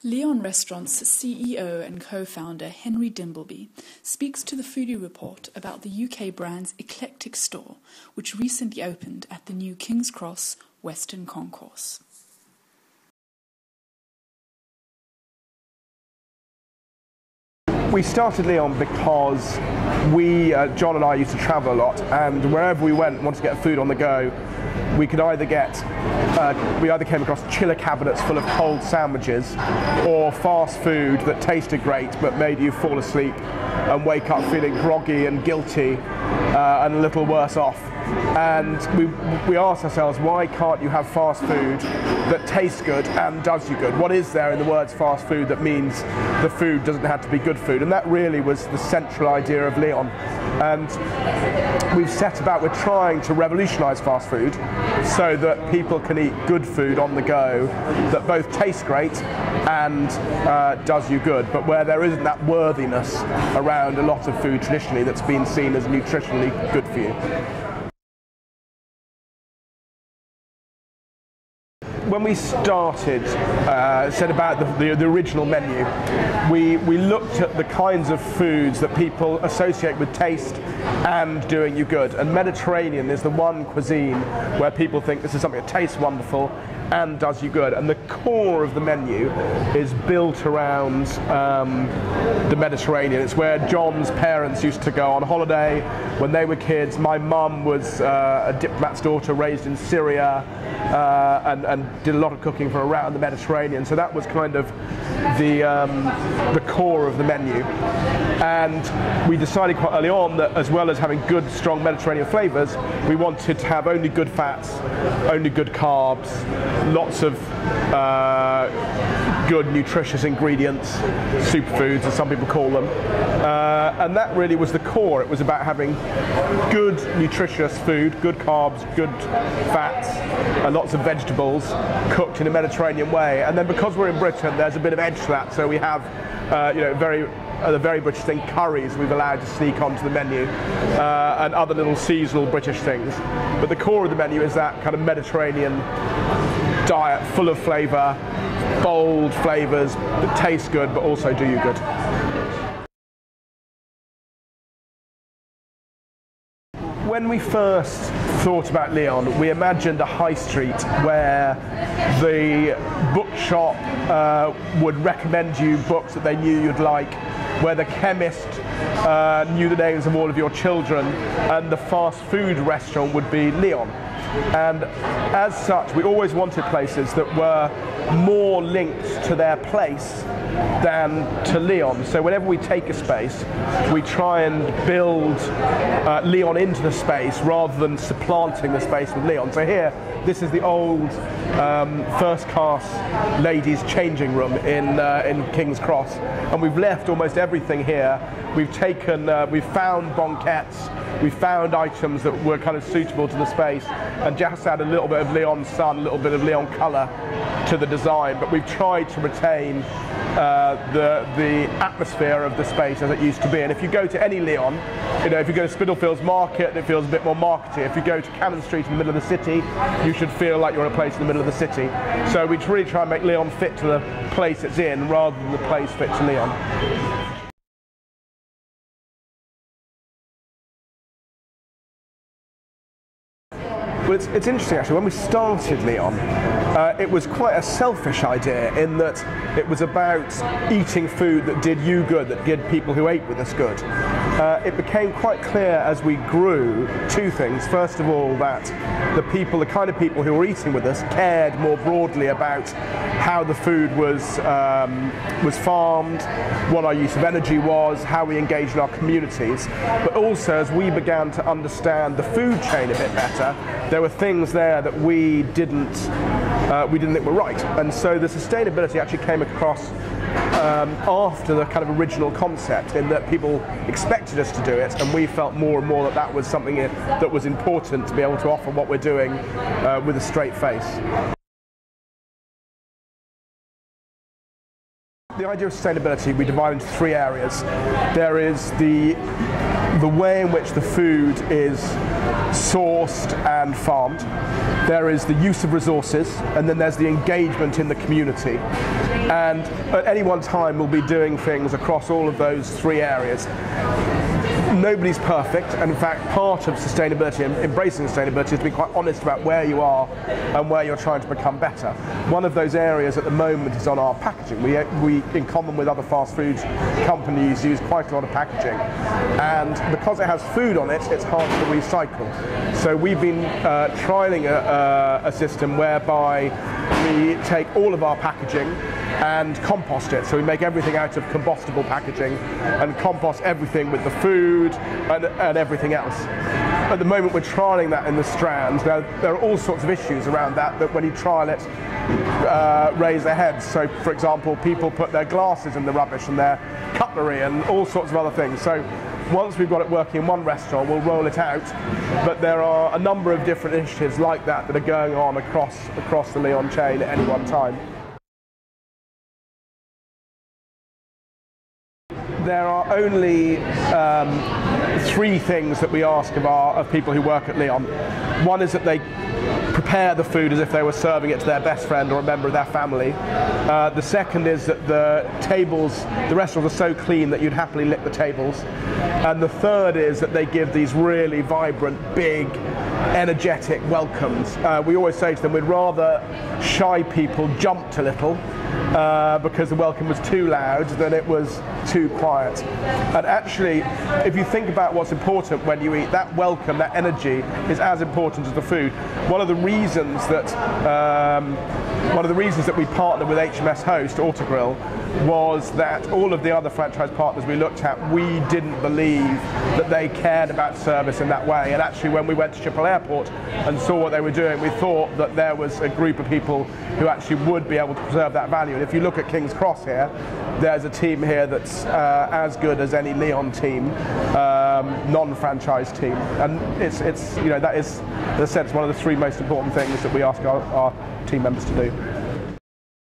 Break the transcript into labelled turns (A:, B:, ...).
A: Leon Restaurant's CEO and co-founder Henry Dimbleby speaks to the Foodie Report about the UK brand's eclectic store, which recently opened at the new King's Cross Western Concourse.
B: We started Leon because John and I used to travel a lot, and wherever we went, wanted to get food on the go, we could either came across chiller cabinets full of cold sandwiches, or fast food that tasted great but made you fall asleep and wake up feeling groggy and guilty and a little worse off. And we asked ourselves, why can't you have fast food that tastes good and does you good? What is there in the words fast food that means the food doesn't have to be good food? And that really was the central idea of Leon. And we're trying to revolutionise fast food so that people can eat good food on the go that both tastes great and does you good, but where there isn't that worthiness around a lot of food traditionally that's been seen as nutritionally good for you. When we started, said about the original menu, we looked at the kinds of foods that people associate with taste and doing you good. And Mediterranean is the one cuisine where people think this is something that tastes wonderful and does you good. And the core of the menu is built around the Mediterranean. It's where John's parents used to go on holiday when they were kids. My mum was a diplomat's daughter raised in Syria and did a lot of cooking for around the Mediterranean. So that was kind of the core of the menu. And we decided quite early on that as well as having good, strong Mediterranean flavours, we wanted to have only good fats, only good carbs, lots of good, nutritious ingredients, superfoods as some people call them. And that really was the core. It was about having good, nutritious food, good carbs, good fats, and lots of vegetables cooked in a Mediterranean way. And then because we're in Britain, there's a bit of edge to that. So we have, the very British thing, curries we've allowed to sneak onto the menu, and other little seasonal British things. But the core of the menu is that kind of Mediterranean diet, full of flavour, bold flavours that taste good but also do you good. When we first thought about Leon, we imagined a high street where the bookshop would recommend you books that they knew you'd like, where the chemist knew the names of all of your children, and the fast food restaurant would be Leon. And as such, we always wanted places that were more linked to their place than to Leon. So whenever we take a space, we try and build Leon into the space rather than supplanting the space with Leon. So here, this is the old first-class ladies' changing room in King's Cross, and we've left almost everything here. We've found banquettes, we found items that were kind of suitable to the space, and just add a little bit of Leon sun, a little bit of Leon colour to the design. But we've tried to retain the atmosphere of the space as it used to be. And if you go to any Leon, if you go to Spitalfields Market, it feels a bit more markety. If you go to Cannon Street in the middle of the city, you should feel like you're in a place in the middle of the city. So we really try and make Leon fit to the place it's in rather than the place fit to Leon. Well, it's interesting actually. When we started Leon, it was quite a selfish idea in that it was about eating food that did you good, that did people who ate with us good. It became quite clear as we grew two things. First of all, that the kind of people who were eating with us cared more broadly about how the food was farmed, what our use of energy was, how we engaged in our communities. But also, as we began to understand the food chain a bit better, there were things there that we didn't think were right. And so the sustainability actually came across after the kind of original concept, in that people expected us to do it, and we felt more and more that that was something that was important to be able to offer what we're doing with a straight face. The idea of sustainability we divide into three areas. There is the way in which the food is sourced and farmed. There is the use of resources, and then there's the engagement in the community. And at any one time, we'll be doing things across all of those 3 areas. Nobody's perfect, and in fact part of sustainability and embracing sustainability is to be quite honest about where you are and where you're trying to become better. One of those areas at the moment is on our packaging. We in common with other fast food companies, use quite a lot of packaging, and because it has food on it, it's hard to recycle. So we've been trialling a system whereby we take all of our packaging and compost it. So we make everything out of compostable packaging and compost everything with the food and everything else. At the moment we're trialling that in the Strand. Now there are all sorts of issues around that when you trial it raise their heads. So for example, people put their glasses in the rubbish and their cutlery and all sorts of other things. So once we've got it working in one restaurant, we'll roll it out, but there are a number of different initiatives like that that are going on across the Leon chain at any one time. There are only 3 things that we ask of people who work at Leon. One is that they prepare the food as if they were serving it to their best friend or a member of their family. The second is that the restaurants are so clean that you'd happily lick the tables. And the third is that they give these really vibrant, big, energetic welcomes. We always say to them, we'd rather shy people jumped a little because the welcome was too loud than it was too quiet. And actually, if you think about what's important when you eat, that welcome, that energy is as important as the food. One of the reasons that we partnered with HMS Host, Autogrill, was that all of the other franchise partners we looked at, we didn't believe that they cared about service in that way. And actually when we went to Schiphol Airport and saw what they were doing, we thought that there was a group of people who actually would be able to preserve that value. And if you look at King's Cross here, there's a team here that's as good as any Leon team, non-franchise team. And it's that is, as I said, it's one of the 3 most important things that we ask our team members to do.